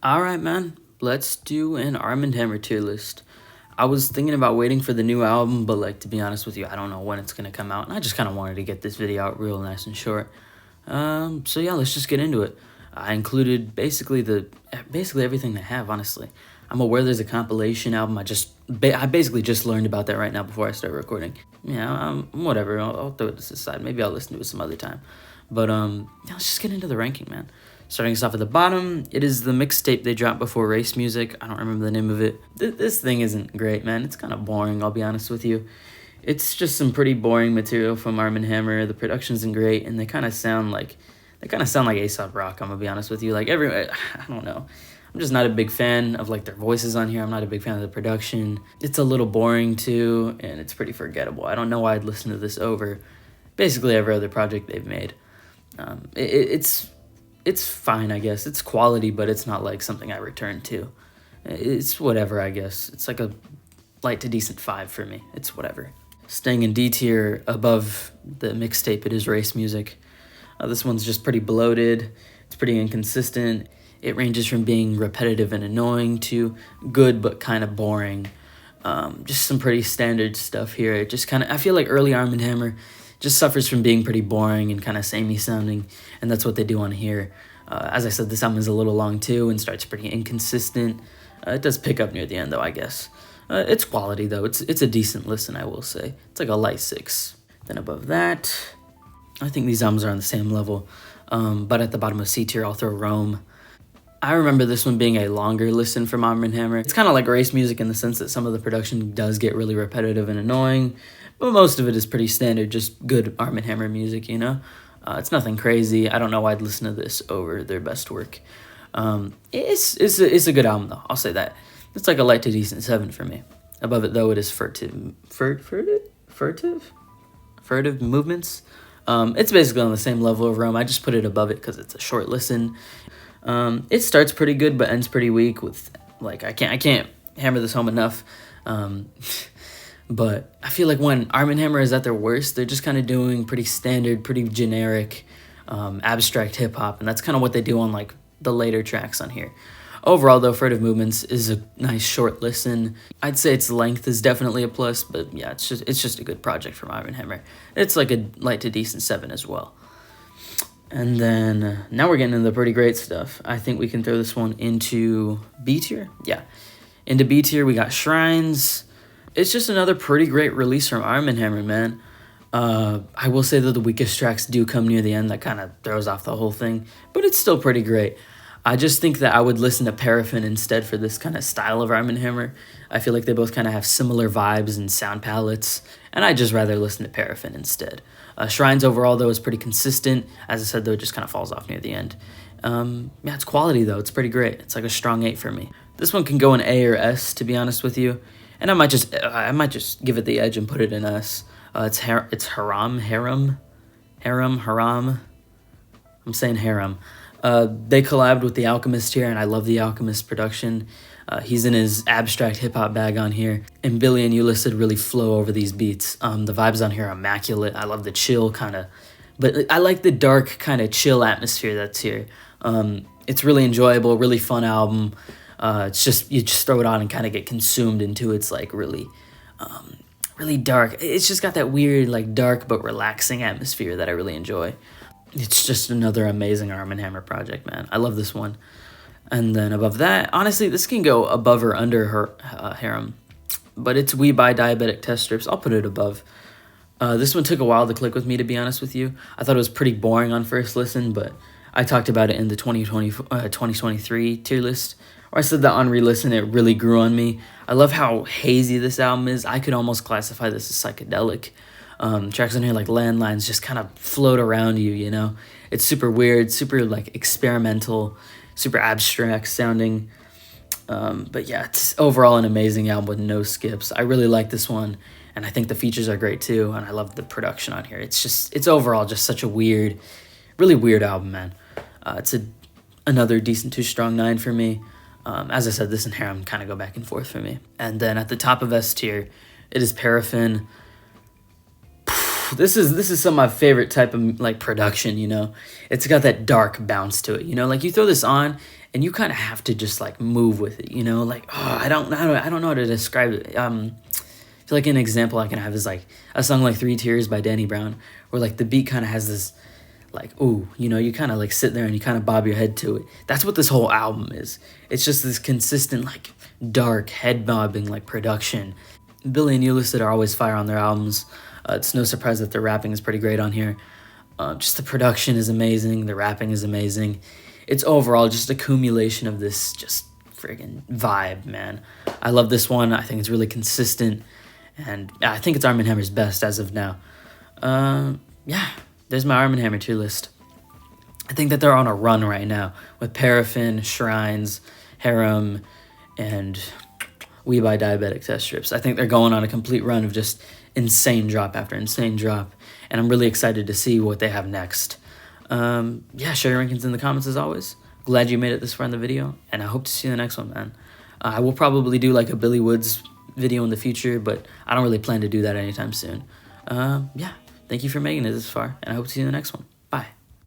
Alright, man. Let's do an Armand Hammer tier list. I was thinking about waiting for the new album, but to be honest with you, I don't know when it's gonna come out, and I just kind of wanted to get this video out real nice and short. So yeah, let's just get into it. I included basically everything they have, honestly. I'm aware there's a compilation album. I basically just learned about that right now before I start recording. Yeah, whatever. I'll throw this aside. Maybe I'll listen to it some other time. But yeah, let's just get into the ranking, man. Starting us off at the bottom, it is the mixtape they dropped before Race Music. I don't remember the name of it. This thing isn't great, man. It's kind of boring, I'll be honest with you. It's just some pretty boring material from Armand Hammer. The production isn't great, and they kind of sound like A$AP Rock. I'm gonna be honest with you. I don't know. I'm just not a big fan of their voices on here. I'm not a big fan of the production. It's a little boring too, and it's pretty forgettable. I don't know why I'd listen to this over basically every other project they've made. It's fine, I guess. It's quality, but it's not something I return to. It's whatever, I guess. It's a light to decent 5 for me. It's whatever. Staying in D tier above the mixtape, it is Race Music. This one's just pretty bloated. It's pretty inconsistent. It ranges from being repetitive and annoying to good but kind of boring. Just some pretty standard stuff here. I feel like early Armand Hammer just suffers from being pretty boring and kind of samey sounding, and that's what they do on here. As I said, this album is a little long too and starts pretty inconsistent. It does pick up near the end though, I guess. It's quality though. It's a decent listen, I will say. It's a light 6. Then above that, I think these albums are on the same level. But at the bottom of C tier, I'll throw Rome. I remember this one being a longer listen from Armand Hammer. It's kind of like Race Music in the sense that some of the production does get really repetitive and annoying, but most of it is pretty standard, just good Armand Hammer music, you know? It's nothing crazy. I don't know why I'd listen to this over their best work. It's a good album, though. I'll say that. It's a light to decent 7 for me. Above it, though, it is furtive movements. It's basically on the same level of Rome. I just put it above it because it's a short listen. It starts pretty good but ends pretty weak with I can't hammer this home enough. But I feel like when Armand Hammer is at their worst, they're just kind of doing pretty standard, pretty generic, abstract hip hop, and that's kind of what they do on the later tracks on here. Overall, though, Furtive Movements is a nice short listen. I'd say its length is definitely a plus, but yeah, it's just a good project from Armand Hammer. It's a light to decent 7 as well. And then now we're getting into the pretty great stuff. I think we can throw this one into B tier. Yeah, into B tier we got Shrines. It's just another pretty great release from Armand Hammer, man. I will say that the weakest tracks do come near the end. That kind of throws off the whole thing, but it's still pretty great. I just think that I would listen to Paraffin instead for this kind of style of Armand Hammer. I feel like they both kind of have similar vibes and sound palettes, and I'd just rather listen to Paraffin instead. Shrines overall, though, is pretty consistent. As I said, though, it just kind of falls off near the end. Yeah, it's quality, though. It's pretty great. It's a strong 8 for me. This one can go in A or S, to be honest with you. And I might just give it the edge and put it in S. It's Haram. I'm saying Haram. They collabed with The Alchemist here, and I love The Alchemist production. He's in his abstract hip-hop bag on here, and Billy and Ulysses really flow over these beats. The vibes on here are immaculate. I love the chill kind of, but I like the dark kind of chill atmosphere that's here. It's really enjoyable, really fun album. It's just, you just throw it on and kind of get consumed into its really dark. It's just got that weird dark but relaxing atmosphere that I really enjoy. It's just another amazing Armand Hammer project, man. I love this one. And then above that, honestly, this can go above or under her Harem, but it's We Buy Diabetic Test Strips. I'll put it above. This one took a while to click with me, to be honest with you. I thought it was pretty boring on first listen, but I talked about it in the 2023 tier list, where I said that on re-listen, it really grew on me. I love how hazy this album is. I could almost classify this as psychedelic. Tracks on here like Landlines just kind of float around you, you know? It's super weird, super experimental, super abstract sounding. But yeah, it's overall an amazing album with no skips. I really like this one, and I think the features are great too, and I love the production on here. It's overall just such a really weird album, man. It's another decent 2 strong 9 for me. As I said, this and Harem kind of go back and forth for me. And then at the top of S tier, it is Paraffin. This is some of my favorite type of production, you know. It's got that dark bounce to it, you know. You throw this on and you kind of have to just like move with it, you know, like, oh, I don't know how to describe it. I feel like an example I can have is like a song like 3 Tears by Danny Brown, where like the beat kind of has this like, ooh, you know, you kind of like sit there and you kind of bob your head to it. That's what this whole album is. It's just this consistent like dark head bobbing like production. Billy and Ulysses are always fire on their albums. It's no surprise that their rapping is pretty great on here. Just the production is amazing. The rapping is amazing. It's overall just accumulation of this just friggin' vibe, man. I love this one. I think it's really consistent, and I think it's Armand Hammer's best as of now. Yeah, there's my Armand Hammer tier list. I think that they're on a run right now with Paraffin, Shrines, Harem, and We Buy Diabetic Test Strips. I think they're going on a complete run of just insane drop after insane drop, and I'm really excited to see what they have next. Yeah, share your rankings in the comments as always. Glad you made it this far in the video, and I hope to see you in the next one, man. I will probably do like a Billy Woods video in the future, but I don't really plan to do that anytime soon. Yeah, thank you for making it this far, and I hope to see you in the next one. Bye.